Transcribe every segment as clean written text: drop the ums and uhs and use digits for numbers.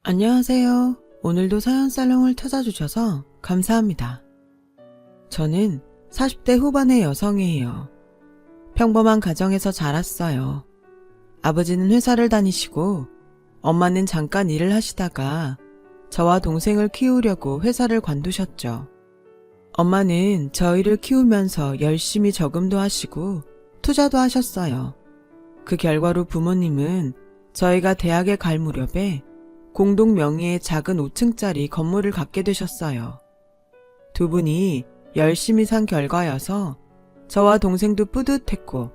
안녕하세요. 오늘도 사연살롱을 찾아주셔서 감사합니다. 저는 40대 후반의 여성이에요. 평범한 가정에서 자랐어요. 아버지는 회사를 다니시고 엄마는 잠깐 일을 하시다가 저와 동생을 키우려고 회사를 관두셨죠. 엄마는 저희를 키우면서 열심히 저금도 하시고 투자도 하셨어요. 그 결과로 부모님은 저희가 대학에 갈 무렵에 공동 명의의 작은 5층짜리 건물을 갖게 되셨어요. 두 분이 열심히 산 결과여서 저와 동생도 뿌듯했고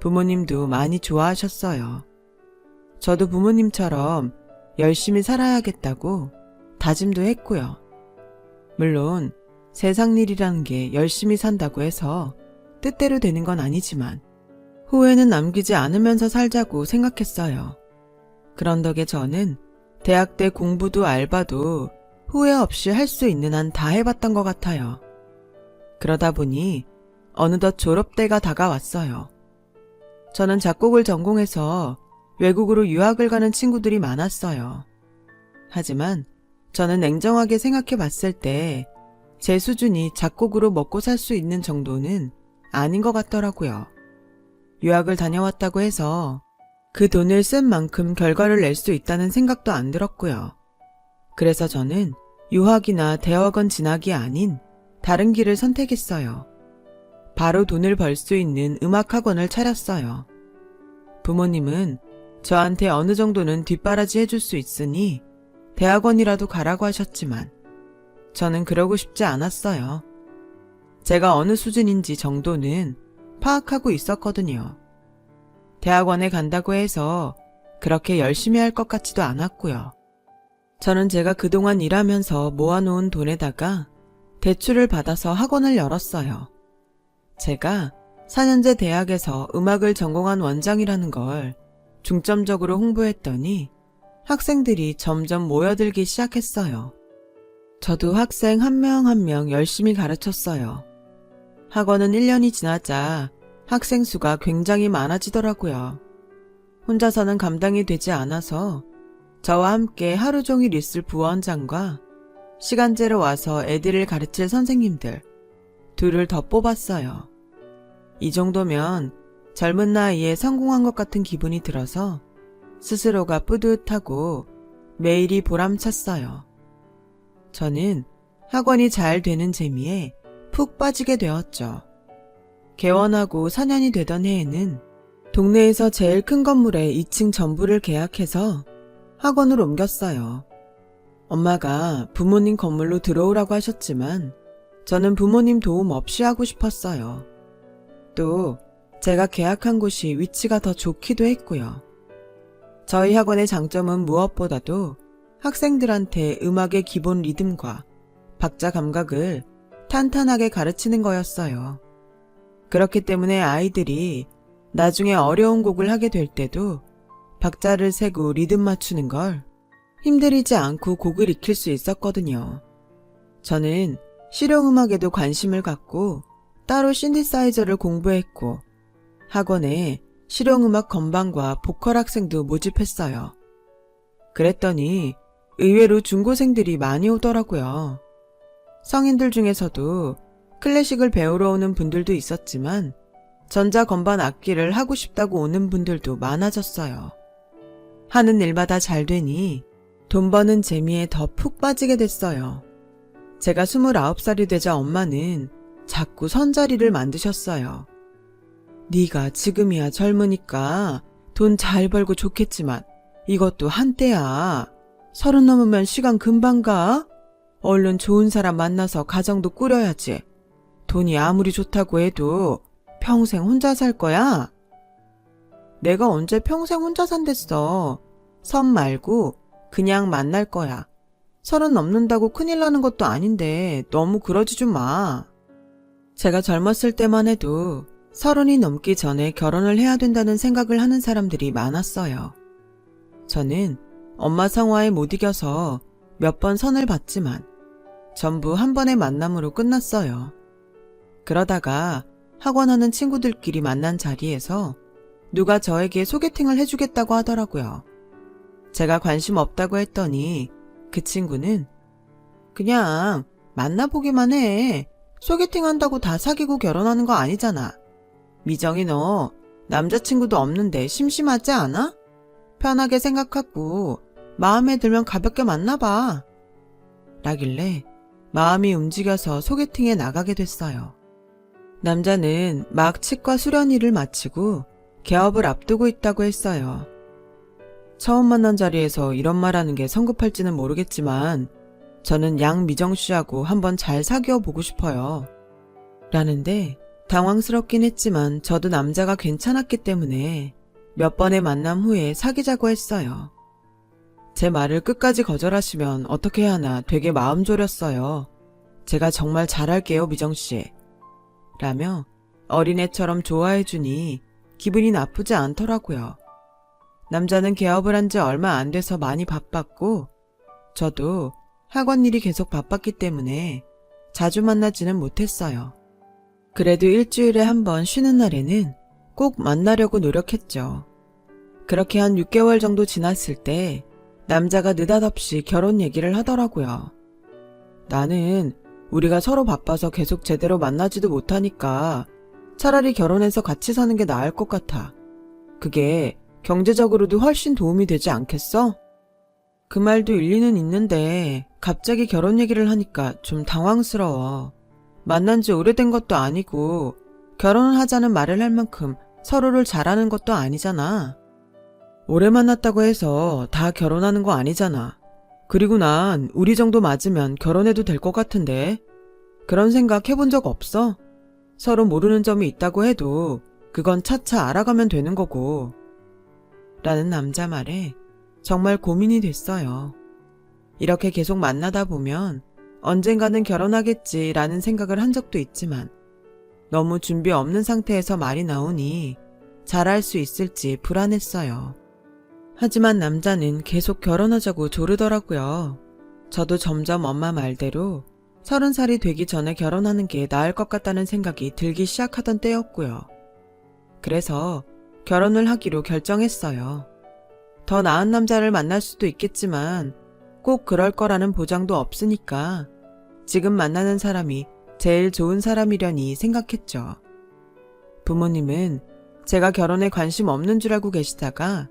부모님도 많이 좋아하셨어요. 저도 부모님처럼 열심히 살아야겠다고 다짐도 했고요. 물론 세상 일이라는 게 열심히 산다고 해서 뜻대로 되는 건 아니지만 후회는 남기지 않으면서 살자고 생각했어요. 그런 덕에 저는 대학 때 공부도 알바도 후회 없이 할 수 있는 한 다 해봤던 것 같아요. 그러다 보니 어느덧 졸업 때가 다가왔어요. 저는 작곡을 전공해서 외국으로 유학을 가는 친구들이 많았어요. 하지만 저는 냉정하게 생각해 봤을 때 제 수준이 작곡으로 먹고 살 수 있는 정도는 아닌 것 같더라고요. 유학을 다녀왔다고 해서 그 돈을 쓴 만큼 결과를 낼 수 있다는 생각도 안 들었고요. 그래서 저는 유학이나 대학원 진학이 아닌 다른 길을 선택했어요. 바로 돈을 벌 수 있는 음악학원을 차렸어요. 부모님은 저한테 어느 정도는 뒷바라지 해줄 수 있으니 대학원이라도 가라고 하셨지만 저는 그러고 싶지 않았어요. 제가 어느 수준인지 정도는 파악하고 있었거든요. 대학원에 간다고 해서 그렇게 열심히 할 것 같지도 않았고요. 저는 제가 그동안 일하면서 모아놓은 돈에다가 대출을 받아서 학원을 열었어요. 제가 4년제 대학에서 음악을 전공한 원장이라는 걸 중점적으로 홍보했더니 학생들이 점점 모여들기 시작했어요. 저도 학생 한 명 한 명 열심히 가르쳤어요. 학원은 1년이 지나자 학생 수가 굉장히 많아지더라고요. 혼자서는 감당이 되지 않아서 저와 함께 하루 종일 있을 부원장과 시간제로 와서 애들을 가르칠 선생님들 둘을 더 뽑았어요. 이 정도면 젊은 나이에 성공한 것 같은 기분이 들어서 스스로가 뿌듯하고 매일이 보람찼어요. 저는 학원이 잘 되는 재미에 푹 빠지게 되었죠. 개원하고 4년이 되던 해에는 동네에서 제일 큰 건물에 2층 전부를 계약해서 학원을 옮겼어요. 엄마가 부모님 건물로 들어오라고 하셨지만 저는 부모님 도움 없이 하고 싶었어요. 또 제가 계약한 곳이 위치가 더 좋기도 했고요. 저희 학원의 장점은 무엇보다도 학생들한테 음악의 기본 리듬과 박자 감각을 탄탄하게 가르치는 거였어요. 그렇기 때문에 아이들이 나중에 어려운 곡을 하게 될 때도 박자를 세고 리듬 맞추는 걸 힘들이지 않고 곡을 익힐 수 있었거든요. 저는 실용음악에도 관심을 갖고 따로 신디사이저를 공부했고 학원에 실용음악 건반과 보컬 학생도 모집했어요. 그랬더니 의외로 중고생들이 많이 오더라고요. 성인들 중에서도 클래식을 배우러 오는 분들도 있었지만 전자건반 악기를 하고 싶다고 오는 분들도 많아졌어요. 하는 일마다 잘 되니 돈 버는 재미에 더 푹 빠지게 됐어요. 제가 29살이 되자 엄마는 자꾸 선자리를 만드셨어요. 네가 지금이야 젊으니까 돈 잘 벌고 좋겠지만 이것도 한때야. 30 넘으면 시간 금방 가. 얼른 좋은 사람 만나서 가정도 꾸려야지. 돈이 아무리 좋다고 해도 평생 혼자 살 거야? 내가 언제 평생 혼자 산댔어. 선 말고 그냥 만날 거야. 30 넘는다고 큰일 나는 것도 아닌데 너무 그러지 좀 마. 제가 젊었을 때만 해도 30이 넘기 전에 결혼을 해야 된다는 생각을 하는 사람들이 많았어요. 저는 엄마 성화에 못 이겨서 몇 번 선을 봤지만 전부 한 번의 만남으로 끝났어요. 그러다가 학원하는 친구들끼리 만난 자리에서 누가 저에게 소개팅을 해주겠다고 하더라고요. 제가 관심 없다고 했더니 그 친구는 그냥 만나보기만 해. 소개팅 한다고 다 사귀고 결혼하는 거 아니잖아. 미정이 너 남자친구도 없는데 심심하지 않아? 편하게 생각하고 마음에 들면 가볍게 만나봐. 라길래 마음이 움직여서 소개팅에 나가게 됐어요. 남자는 막 치과 수련의를 마치고 개업을 앞두고 있다고 했어요. 처음 만난 자리에서 이런 말하는 게 성급할지는 모르겠지만 저는 양미정 씨하고 한번 잘 사귀어 보고 싶어요. 라는데 당황스럽긴 했지만 저도 남자가 괜찮았기 때문에 몇 번의 만남 후에 사귀자고 했어요. 제 말을 끝까지 거절하시면 어떻게 해야 하나 되게 마음 졸였어요. 제가 정말 잘할게요, 미정 씨. 라며 어린애처럼 좋아해주니 기분이 나쁘지 않더라고요. 남자는 개업을 한 지 얼마 안 돼서 많이 바빴고 저도 학원 일이 계속 바빴기 때문에 자주 만나지는 못했어요. 그래도 일주일에 한 번 쉬는 날에는 꼭 만나려고 노력했죠. 그렇게 한 6개월 정도 지났을 때 남자가 느닷없이 결혼 얘기를 하더라고요. 나는 우리가 서로 바빠서 계속 제대로 만나지도 못하니까 차라리 결혼해서 같이 사는 게 나을 것 같아. 그게 경제적으로도 훨씬 도움이 되지 않겠어? 그 말도 일리는 있는데 갑자기 결혼 얘기를 하니까 좀 당황스러워. 만난 지 오래된 것도 아니고 결혼을 하자는 말을 할 만큼 서로를 잘 아는 것도 아니잖아. 오래 만났다고 해서 다 결혼하는 거 아니잖아. 그리고 난 우리 정도 맞으면 결혼해도 될 것 같은데 그런 생각 해본 적 없어? 서로 모르는 점이 있다고 해도 그건 차차 알아가면 되는 거고. 라는 남자 말에 정말 고민이 됐어요. 이렇게 계속 만나다 보면 언젠가는 결혼하겠지라는 생각을 한 적도 있지만 너무 준비 없는 상태에서 말이 나오니 잘할 수 있을지 불안했어요. 하지만 남자는 계속 결혼하자고 조르더라고요. 저도 점점 엄마 말대로 30살이 되기 전에 결혼하는 게 나을 것 같다는 생각이 들기 시작하던 때였고요. 그래서 결혼을 하기로 결정했어요. 더 나은 남자를 만날 수도 있겠지만 꼭 그럴 거라는 보장도 없으니까 지금 만나는 사람이 제일 좋은 사람이려니 생각했죠. 부모님은 제가 결혼에 관심 없는 줄 알고 계시다가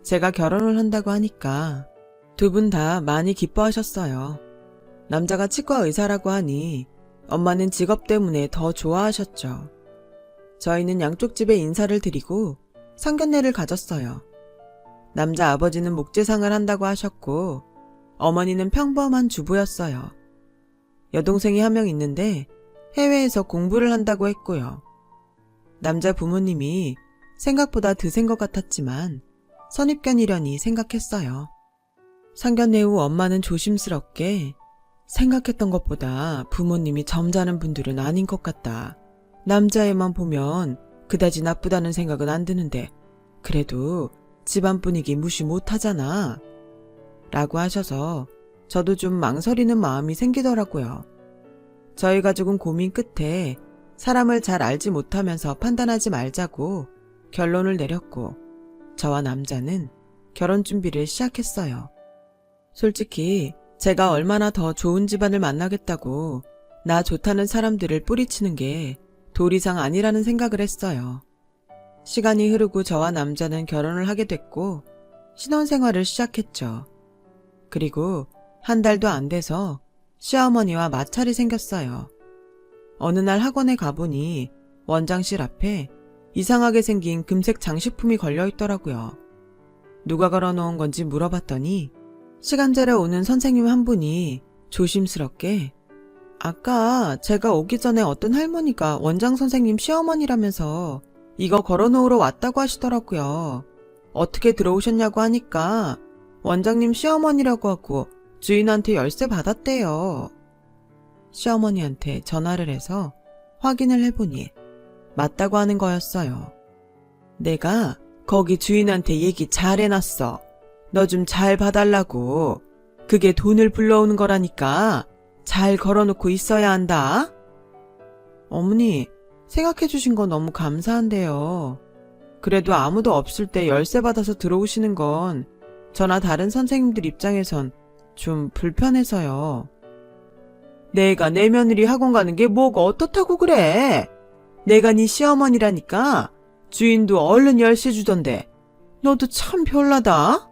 제가 결혼을 한다고 하니까 두 분 다 많이 기뻐하셨어요. 남자가 치과 의사라고 하니 엄마는 직업 때문에 더 좋아하셨죠. 저희는 양쪽 집에 인사를 드리고 상견례를 가졌어요. 남자 아버지는 목재상을 한다고 하셨고 어머니는 평범한 주부였어요. 여동생이 한 명 있는데 해외에서 공부를 한다고 했고요. 남자 부모님이 생각보다 드센 것 같았지만 선입견이려니 생각했어요. 상견례 후 엄마는 조심스럽게 생각했던 것보다 부모님이 점잖은 분들은 아닌 것 같다. 남자애만 보면 그다지 나쁘다는 생각은 안 드는데 그래도 집안 분위기 무시 못하잖아. 라고 하셔서 저도 좀 망설이는 마음이 생기더라고요. 저희 가족은 고민 끝에 사람을 잘 알지 못하면서 판단하지 말자고 결론을 내렸고 저와 남자는 결혼 준비를 시작했어요. 솔직히 제가 얼마나 더 좋은 집안을 만나겠다고 나 좋다는 사람들을 뿌리치는 게 도리상 아니라는 생각을 했어요. 시간이 흐르고 저와 남자는 결혼을 하게 됐고 신혼생활을 시작했죠. 그리고 한 달도 안 돼서 시어머니와 마찰이 생겼어요. 어느 날 학원에 가보니 원장실 앞에 이상하게 생긴 금색 장식품이 걸려 있더라고요. 누가 걸어놓은 건지 물어봤더니 시간제로 오는 선생님 한 분이 조심스럽게 아까 제가 오기 전에 어떤 할머니가 원장 선생님 시어머니라면서 이거 걸어놓으러 왔다고 하시더라고요. 어떻게 들어오셨냐고 하니까 원장님 시어머니라고 하고 주인한테 열쇠 받았대요. 시어머니한테 전화를 해서 확인을 해보니 맞다고 하는 거였어요. 내가 거기 주인한테 얘기 잘 해놨어. 너 좀 잘 봐달라고. 그게 돈을 불러오는 거라니까 잘 걸어놓고 있어야 한다. 어머니, 생각해 주신 거 너무 감사한데요. 그래도 아무도 없을 때 열쇠 받아서 들어오시는 건 저나 다른 선생님들 입장에선 좀 불편해서요. 내가 내 며느리 학원 가는 게 뭐가 어떻다고 그래? 내가 네 시어머니라니까 주인도 얼른 열쇠 주던데. 너도 참 별나다.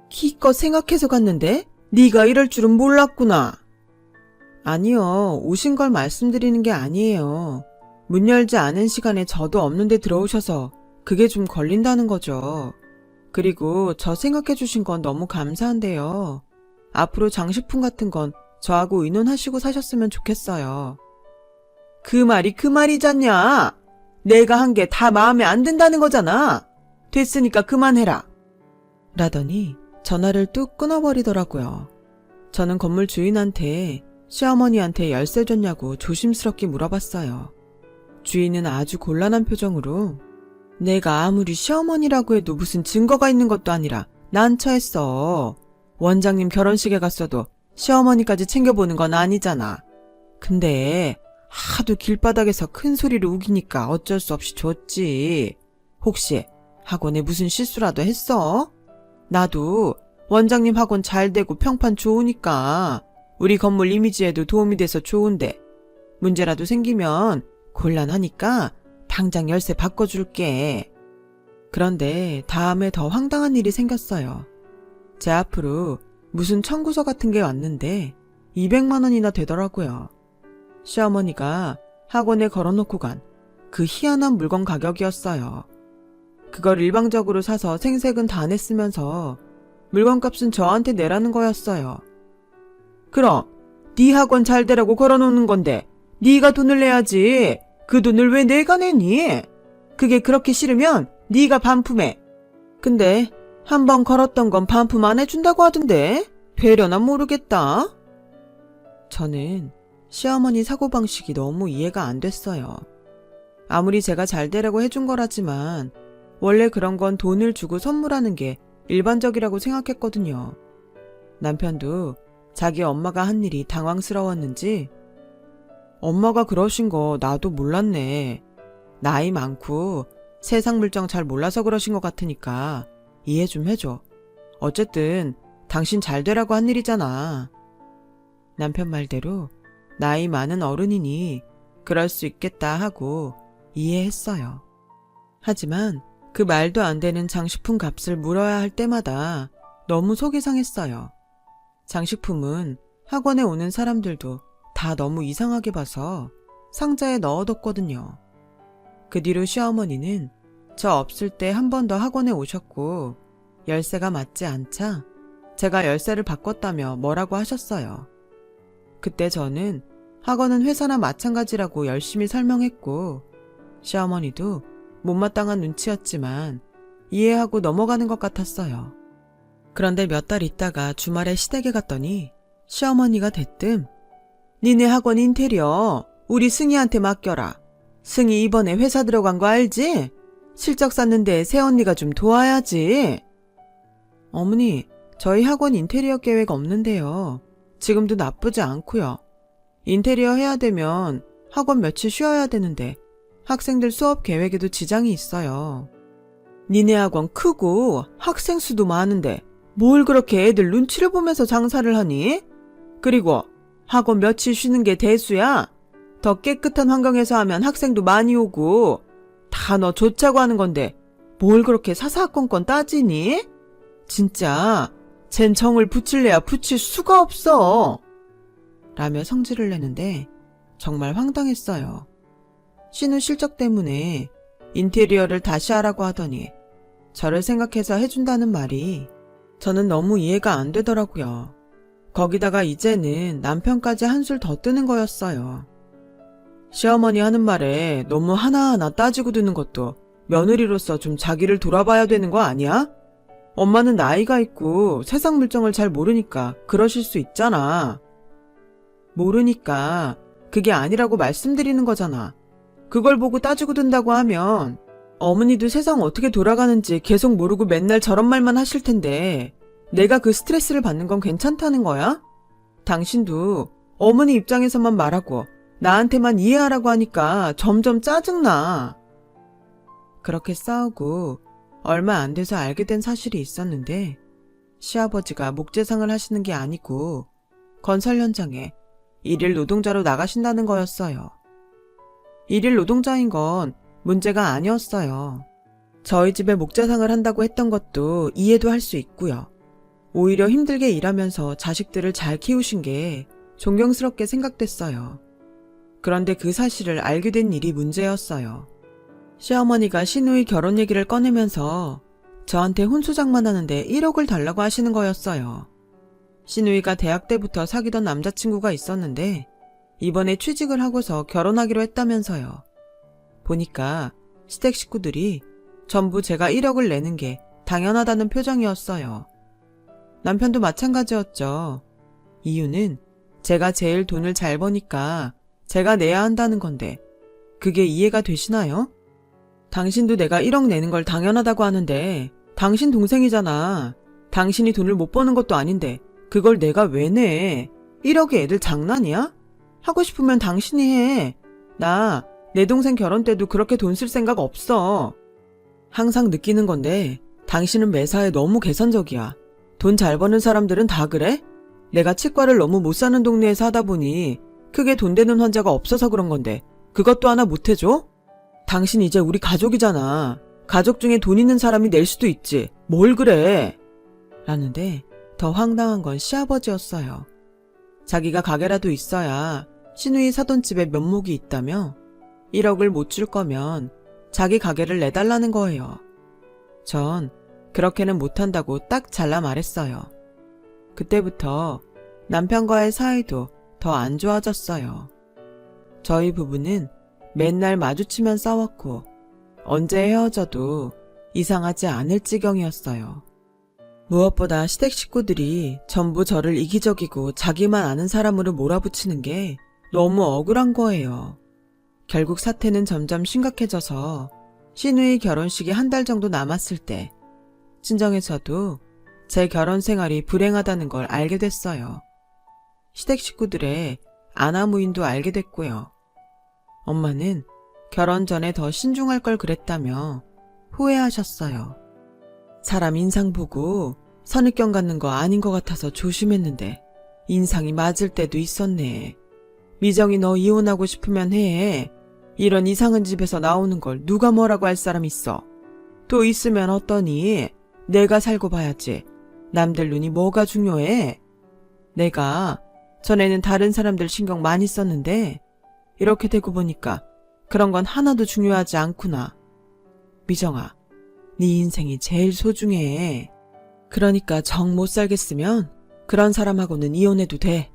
기껏 생각해서 갔는데 네가 이럴 줄은 몰랐구나. 아니요, 오신 걸 말씀드리는 게 아니에요. 문 열지 않은 시간에 저도 없는데 들어오셔서 그게 좀 걸린다는 거죠. 그리고 저 생각해 주신 건 너무 감사한데요. 앞으로 장식품 같은 건 저하고 의논하시고 사셨으면 좋겠어요. 그 말이 그 말이잖냐? 내가 한 게 다 마음에 안 든다는 거잖아. 됐으니까 그만해라. 라더니 전화를 뚝 끊어버리더라고요. 저는 건물 주인한테 시어머니한테 열쇠 줬냐고 조심스럽게 물어봤어요. 주인은 아주 곤란한 표정으로 내가 아무리 시어머니라고 해도 무슨 증거가 있는 것도 아니라 난처했어. 원장님 결혼식에 갔어도 시어머니까지 챙겨보는 건 아니잖아. 근데 하도 길바닥에서 큰 소리로 우기니까 어쩔 수 없이 줬지. 혹시 학원에 무슨 실수라도 했어? 나도 원장님 학원 잘 되고 평판 좋으니까 우리 건물 이미지에도 도움이 돼서 좋은데 문제라도 생기면 곤란하니까 당장 열쇠 바꿔줄게. 그런데 다음에 더 황당한 일이 생겼어요. 제 앞으로 무슨 청구서 같은 게 왔는데 200만 원이나 되더라고요. 시어머니가 학원에 걸어놓고 간 그 희한한 물건 가격이었어요. 그걸 일방적으로 사서 생색은 다 냈으면서 물건값은 저한테 내라는 거였어요. 그럼 네 학원 잘 되라고 걸어놓는 건데 네가 돈을 내야지. 그 돈을 왜 내가 내니? 그게 그렇게 싫으면 네가 반품해. 근데 한번 걸었던 건 반품 안 해준다고 하던데 되려나 모르겠다. 저는 시어머니 사고방식이 너무 이해가 안 됐어요. 아무리 제가 잘 되라고 해준 거라지만 원래 그런 건 돈을 주고 선물하는 게 일반적이라고 생각했거든요. 남편도 자기 엄마가 한 일이 당황스러웠는지 엄마가 그러신 거 나도 몰랐네. 나이 많고 세상 물정 잘 몰라서 그러신 것 같으니까 이해 좀 해줘. 어쨌든 당신 잘 되라고 한 일이잖아. 남편 말대로 나이 많은 어른이니 그럴 수 있겠다 하고 이해했어요. 하지만 그 말도 안 되는 장식품 값을 물어야 할 때마다 너무 속이 상했어요. 장식품은 학원에 오는 사람들도 다 너무 이상하게 봐서 상자에 넣어뒀거든요. 그 뒤로 시어머니는 저 없을 때 한 번 더 학원에 오셨고 열쇠가 맞지 않자 제가 열쇠를 바꿨다며 뭐라고 하셨어요. 그때 저는 학원은 회사나 마찬가지라고 열심히 설명했고 시어머니도 못마땅한 눈치였지만 이해하고 넘어가는 것 같았어요. 그런데 몇 달 있다가 주말에 시댁에 갔더니 시어머니가 대뜸 니네 학원 인테리어 우리 승희한테 맡겨라. 승희 이번에 회사 들어간 거 알지? 실적 쌓는데 새언니가 좀 도와야지. 어머니, 저희 학원 인테리어 계획 없는데요. 지금도 나쁘지 않고요. 인테리어 해야 되면 학원 며칠 쉬어야 되는데 학생들 수업 계획에도 지장이 있어요. 니네 학원 크고 학생 수도 많은데 뭘 그렇게 애들 눈치를 보면서 장사를 하니? 그리고 학원 며칠 쉬는 게 대수야? 더 깨끗한 환경에서 하면 학생도 많이 오고 다 너 좋자고 하는 건데 뭘 그렇게 사사건건 따지니? 진짜 쟨 정을 붙일래야 붙일 수가 없어. 라며 성질을 내는데 정말 황당했어요. 쉬는 실적 때문에 인테리어를 다시 하라고 하더니 저를 생각해서 해준다는 말이 저는 너무 이해가 안 되더라고요. 거기다가 이제는 남편까지 한술 더 뜨는 거였어요. 시어머니 하는 말에 너무 하나하나 따지고 드는 것도 며느리로서 좀 자기를 돌아봐야 되는 거 아니야? 엄마는 나이가 있고 세상 물정을 잘 모르니까 그러실 수 있잖아. 모르니까 그게 아니라고 말씀드리는 거잖아. 그걸 보고 따지고 든다고 하면 어머니도 세상 어떻게 돌아가는지 계속 모르고 맨날 저런 말만 하실 텐데 내가 그 스트레스를 받는 건 괜찮다는 거야? 당신도 어머니 입장에서만 말하고 나한테만 이해하라고 하니까 점점 짜증나. 그렇게 싸우고 얼마 안 돼서 알게 된 사실이 있었는데 시아버지가 목재상을 하시는 게 아니고 건설 현장에 일일 노동자로 나가신다는 거였어요. 일일 노동자인 건 문제가 아니었어요. 저희 집에 목재상을 한다고 했던 것도 이해도 할 수 있고요. 오히려 힘들게 일하면서 자식들을 잘 키우신 게 존경스럽게 생각됐어요. 그런데 그 사실을 알게 된 일이 문제였어요. 시어머니가 시누이 결혼 얘기를 꺼내면서 저한테 혼수장만하는데 1억을 달라고 하시는 거였어요. 시누이가 대학 때부터 사귀던 남자친구가 있었는데 이번에 취직을 하고서 결혼하기로 했다면서요. 보니까 시댁 식구들이 전부 제가 1억을 내는 게 당연하다는 표정이었어요. 남편도 마찬가지였죠. 이유는 제가 제일 돈을 잘 버니까 제가 내야 한다는 건데 그게 이해가 되시나요? 당신도 내가 1억 내는 걸 당연하다고 하는데 당신 동생이잖아. 당신이 돈을 못 버는 것도 아닌데 그걸 내가 왜 내? 1억이 애들 장난이야? 하고 싶으면 당신이 해. 나 내 동생 결혼 때도 그렇게 돈 쓸 생각 없어. 항상 느끼는 건데 당신은 매사에 너무 계산적이야. 돈 잘 버는 사람들은 다 그래? 내가 치과를 너무 못 사는 동네에서 하다 보니 크게 돈 되는 환자가 없어서 그런 건데 그것도 하나 못 해줘? 당신 이제 우리 가족이잖아. 가족 중에 돈 있는 사람이 낼 수도 있지. 뭘 그래? 라는데 더 황당한 건 시아버지였어요. 자기가 가게라도 있어야 시누이 사돈 집에 면목이 있다며 1억을 못 줄 거면 자기 가게를 내달라는 거예요. 전 그렇게는 못한다고 딱 잘라 말했어요. 그때부터 남편과의 사이도 더 안 좋아졌어요. 저희 부부는 맨날 마주치면 싸웠고 언제 헤어져도 이상하지 않을 지경이었어요. 무엇보다 시댁 식구들이 전부 저를 이기적이고 자기만 아는 사람으로 몰아붙이는 게 너무 억울한 거예요. 결국 사태는 점점 심각해져서 시누이 결혼식이 한 달 정도 남았을 때 친정에서도 제 결혼 생활이 불행하다는 걸 알게 됐어요. 시댁 식구들의 아나무인도 알게 됐고요. 엄마는 결혼 전에 더 신중할 걸 그랬다며 후회하셨어요. 사람 인상 보고 선입견 갖는 거 아닌 것 같아서 조심했는데 인상이 맞을 때도 있었네. 미정이 너 이혼하고 싶으면 해. 이런 이상한 집에서 나오는 걸 누가 뭐라고 할 사람 있어. 또 있으면 어떠니? 내가 살고 봐야지. 남들 눈이 뭐가 중요해? 내가 전에는 다른 사람들 신경 많이 썼는데 이렇게 되고 보니까 그런 건 하나도 중요하지 않구나. 미정아, 네 인생이 제일 소중해. 그러니까 정 못 살겠으면 그런 사람하고는 이혼해도 돼.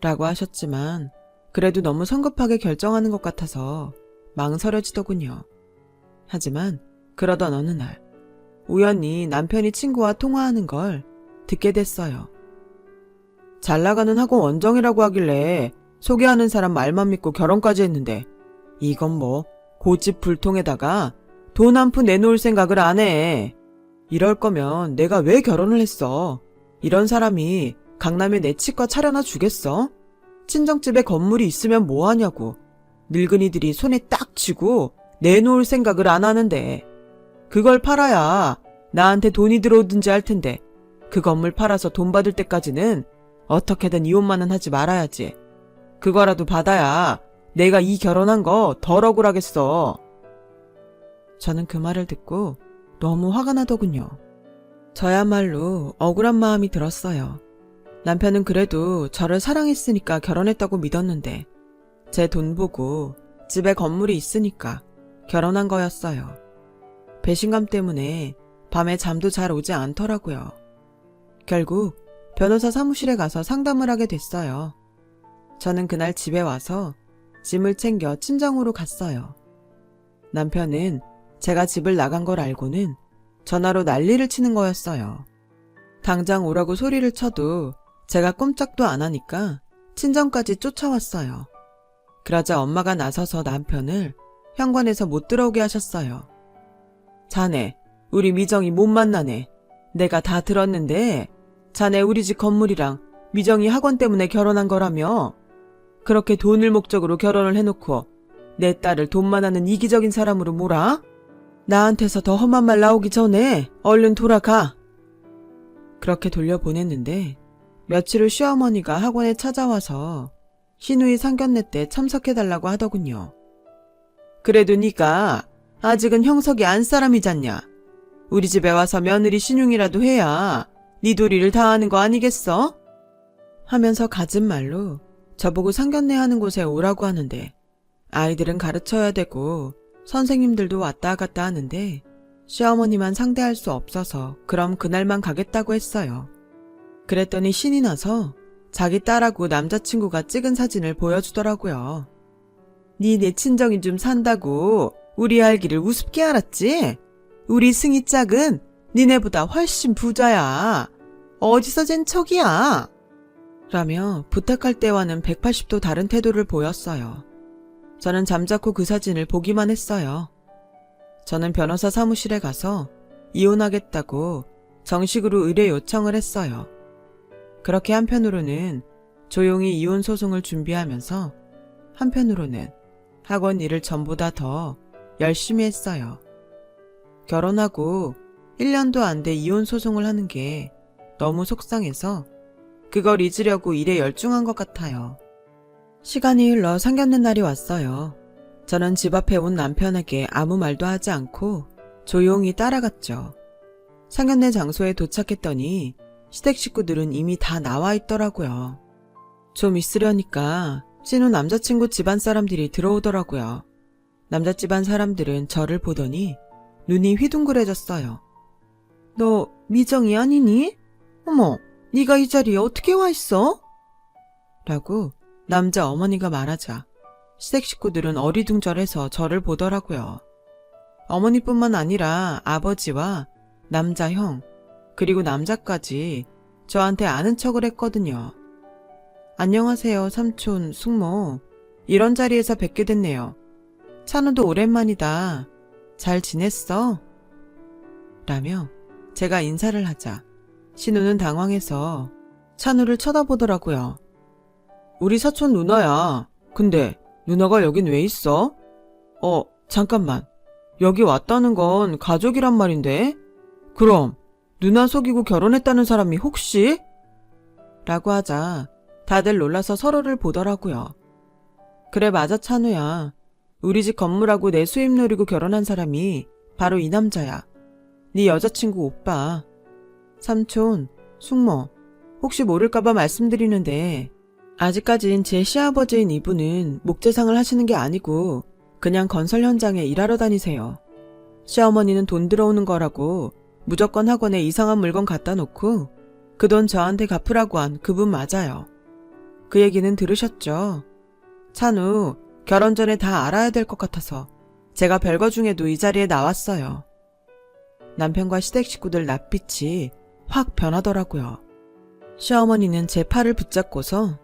라고 하셨지만 그래도 너무 성급하게 결정하는 것 같아서 망설여지더군요. 하지만 그러던 어느 날 우연히 남편이 친구와 통화하는 걸 듣게 됐어요. 잘 나가는 학원 원정이라고 하길래 소개하는 사람 말만 믿고 결혼까지 했는데 이건 뭐 고집불통에다가 돈 한 푼 내놓을 생각을 안 해. 이럴 거면 내가 왜 결혼을 했어? 이런 사람이 강남에 내 치과 차려놔 주겠어? 친정집에 건물이 있으면 뭐하냐고. 늙은이들이 손에 딱 쥐고 내놓을 생각을 안 하는데 그걸 팔아야 나한테 돈이 들어오든지 할 텐데 그 건물 팔아서 돈 받을 때까지는 어떻게든 이혼만은 하지 말아야지. 그거라도 받아야 내가 이 결혼한 거 덜 억울하겠어. 저는 그 말을 듣고 너무 화가 나더군요. 저야말로 억울한 마음이 들었어요. 남편은 그래도 저를 사랑했으니까 결혼했다고 믿었는데 제 돈 보고 집에 건물이 있으니까 결혼한 거였어요. 배신감 때문에 밤에 잠도 잘 오지 않더라고요. 결국 변호사 사무실에 가서 상담을 하게 됐어요. 저는 그날 집에 와서 짐을 챙겨 친정으로 갔어요. 남편은 제가 집을 나간 걸 알고는 전화로 난리를 치는 거였어요. 당장 오라고 소리를 쳐도 제가 꼼짝도 안 하니까 친정까지 쫓아왔어요. 그러자 엄마가 나서서 남편을 현관에서 못 들어오게 하셨어요. 자네, 우리 미정이 못 만나네. 내가 다 들었는데 자네 우리 집 건물이랑 미정이 학원 때문에 결혼한 거라며? 그렇게 돈을 목적으로 결혼을 해놓고 내 딸을 돈만 하는 이기적인 사람으로 몰아? 나한테서 더 험한 말 나오기 전에 얼른 돌아가. 그렇게 돌려보냈는데 며칠 후 시어머니가 학원에 찾아와서 신우이 상견례 때 참석해달라고 하더군요. 그래도 네가 아직은 형석이 안 사람이잖냐. 우리 집에 와서 며느리 신용이라도 해야 네 도리를 다하는 거 아니겠어? 하면서 갖은 말로 저보고 상견례 하는 곳에 오라고 하는데 아이들은 가르쳐야 되고 선생님들도 왔다 갔다 하는데 시어머니만 상대할 수 없어서 그럼 그날만 가겠다고 했어요. 그랬더니 신이 나서 자기 딸하고 남자친구가 찍은 사진을 보여주더라고요. 네 친정이 좀 산다고 우리 알기를 우습게 알았지? 우리 승희 짝은 니네보다 훨씬 부자야. 어디서 잰 척이야? 라며 부탁할 때와는 180도 다른 태도를 보였어요. 저는 잠자코 그 사진을 보기만 했어요. 저는 변호사 사무실에 가서 이혼하겠다고 정식으로 의뢰 요청을 했어요. 그렇게 한편으로는 조용히 이혼 소송을 준비하면서 한편으로는 학원 일을 전보다 더 열심히 했어요. 결혼하고 1년도 안 돼 이혼 소송을 하는 게 너무 속상해서 그걸 잊으려고 일에 열중한 것 같아요. 시간이 흘러 상견례 날이 왔어요. 저는 집 앞에 온 남편에게 아무 말도 하지 않고 조용히 따라갔죠. 상견례 장소에 도착했더니 시댁 식구들은 이미 다 나와 있더라고요. 좀 있으려니까 신우 남자친구 집안 사람들이 들어오더라고요. 남자 집안 사람들은 저를 보더니 눈이 휘둥그레졌어요. 너 미정이 아니니? 어머, 네가 이 자리에 어떻게 와 있어? 라고 남자 어머니가 말하자 시댁 식구들은 어리둥절해서 저를 보더라고요. 어머니뿐만 아니라 아버지와 남자 형, 그리고 남자까지 저한테 아는 척을 했거든요. 안녕하세요, 삼촌, 숙모. 이런 자리에서 뵙게 됐네요. 찬우도 오랜만이다. 잘 지냈어? 라며 제가 인사를 하자 신우는 당황해서 찬우를 쳐다보더라고요. 우리 사촌 누나야. 근데 누나가 여긴 왜 있어? 잠깐만. 여기 왔다는 건 가족이란 말인데? 그럼 누나 속이고 결혼했다는 사람이 혹시? 라고 하자 다들 놀라서 서로를 보더라고요. 그래 맞아 찬우야. 우리 집 건물하고 내 수입 노리고 결혼한 사람이 바로 이 남자야. 네 여자친구 오빠. 삼촌, 숙모, 혹시 모를까봐 말씀드리는데 아직까진 제 시아버지인 이분은 목재상을 하시는 게 아니고 그냥 건설 현장에 일하러 다니세요. 시어머니는 돈 들어오는 거라고 무조건 학원에 이상한 물건 갖다 놓고 그 돈 저한테 갚으라고 한 그분 맞아요. 그 얘기는 들으셨죠? 찬우, 결혼 전에 다 알아야 될 것 같아서 제가 별거 중에도 이 자리에 나왔어요. 남편과 시댁 식구들 낯빛이 확 변하더라고요. 시어머니는 제 팔을 붙잡고서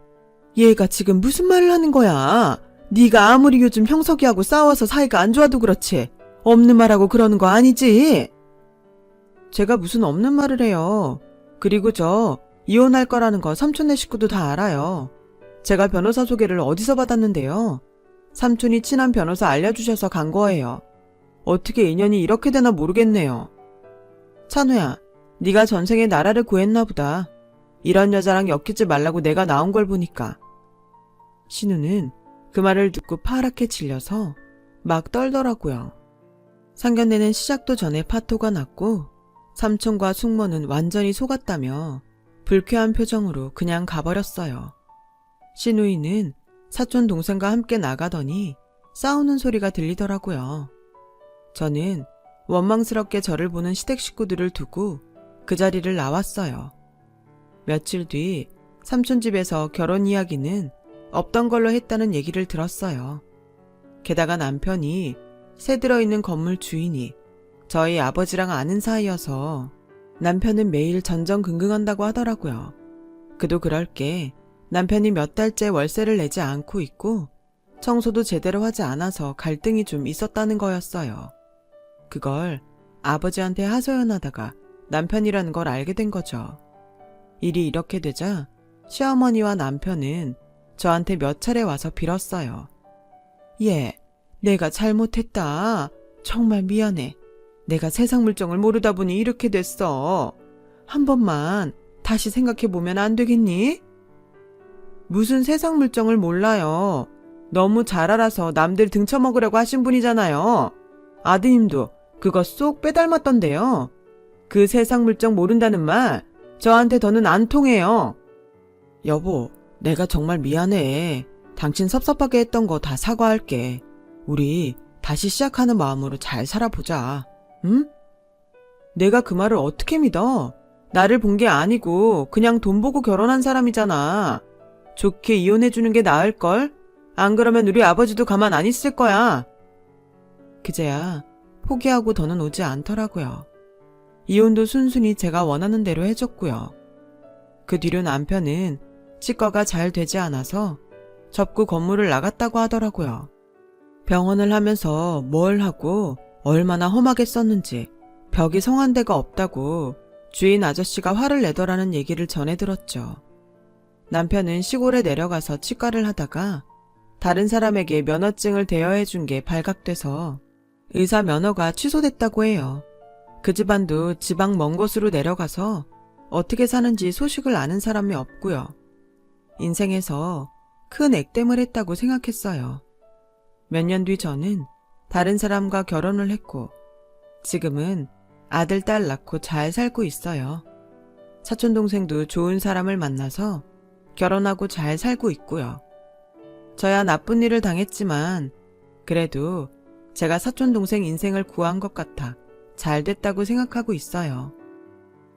얘가 지금 무슨 말을 하는 거야? 네가 아무리 요즘 형석이하고 싸워서 사이가 안 좋아도 그렇지 없는 말하고 그러는 거 아니지? 제가 무슨 없는 말을 해요. 그리고 저 이혼할 거라는 거 삼촌네 식구도 다 알아요. 제가 변호사 소개를 어디서 받았는데요. 삼촌이 친한 변호사 알려주셔서 간 거예요. 어떻게 인연이 이렇게 되나 모르겠네요. 찬우야, 네가 전생에 나라를 구했나 보다. 이런 여자랑 엮이지 말라고 내가 나온 걸 보니까. 신우는 그 말을 듣고 파랗게 질려서 막 떨더라고요. 상견례는 시작도 전에 파토가 났고 삼촌과 숙모는 완전히 속았다며 불쾌한 표정으로 그냥 가버렸어요. 신우이는 사촌 동생과 함께 나가더니 싸우는 소리가 들리더라고요. 저는 원망스럽게 저를 보는 시댁 식구들을 두고 그 자리를 나왔어요. 며칠 뒤 삼촌 집에서 결혼 이야기는 없던 걸로 했다는 얘기를 들었어요. 게다가 남편이 새 들어있는 건물 주인이 저희 아버지랑 아는 사이여서 남편은 매일 전전긍긍한다고 하더라고요. 그도 그럴 게 남편이 몇 달째 월세를 내지 않고 있고 청소도 제대로 하지 않아서 갈등이 좀 있었다는 거였어요. 그걸 아버지한테 하소연하다가 남편이라는 걸 알게 된 거죠. 일이 이렇게 되자 시어머니와 남편은 저한테 몇 차례 와서 빌었어요. 얘, 내가 잘못했다. 정말 미안해. 내가 세상 물정을 모르다 보니 이렇게 됐어. 한 번만 다시 생각해보면 안 되겠니? 무슨 세상 물정을 몰라요. 너무 잘 알아서 남들 등쳐먹으려고 하신 분이잖아요. 아드님도 그거 쏙 빼닮았던데요. 그 세상 물정 모른다는 말 저한테 더는 안 통해요. 여보, 내가 정말 미안해. 당신 섭섭하게 했던 거 다 사과할게. 우리 다시 시작하는 마음으로 잘 살아보자. 응? 내가 그 말을 어떻게 믿어? 나를 본 게 아니고 그냥 돈 보고 결혼한 사람이잖아. 좋게 이혼해주는 게 나을걸? 안 그러면 우리 아버지도 가만 안 있을 거야. 그제야 포기하고 더는 오지 않더라고요. 이혼도 순순히 제가 원하는 대로 해줬고요. 그 뒤로 남편은 치과가 잘 되지 않아서 접고 건물을 나갔다고 하더라고요. 병원을 하면서 뭘 하고 얼마나 험하게 썼는지 벽이 성한 데가 없다고 주인 아저씨가 화를 내더라는 얘기를 전해 들었죠. 남편은 시골에 내려가서 치과를 하다가 다른 사람에게 면허증을 대여해 준 게 발각돼서 의사 면허가 취소됐다고 해요. 그 집안도 지방 먼 곳으로 내려가서 어떻게 사는지 소식을 아는 사람이 없고요. 인생에서 큰 액땜을 했다고 생각했어요. 몇 년 뒤 저는 다른 사람과 결혼을 했고 지금은 아들, 딸 낳고 잘 살고 있어요. 사촌동생도 좋은 사람을 만나서 결혼하고 잘 살고 있고요. 저야 나쁜 일을 당했지만 그래도 제가 사촌동생 인생을 구한 것 같아 잘 됐다고 생각하고 있어요.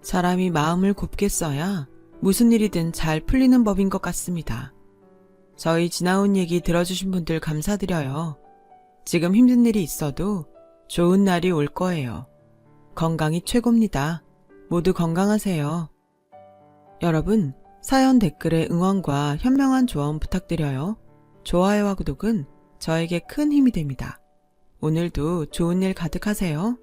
사람이 마음을 곱게 써야 무슨 일이든 잘 풀리는 법인 것 같습니다. 저희 지나온 얘기 들어주신 분들 감사드려요. 지금 힘든 일이 있어도 좋은 날이 올 거예요. 건강이 최고입니다. 모두 건강하세요. 여러분, 사연 댓글에 응원과 현명한 조언 부탁드려요. 좋아요와 구독은 저에게 큰 힘이 됩니다. 오늘도 좋은 일 가득하세요.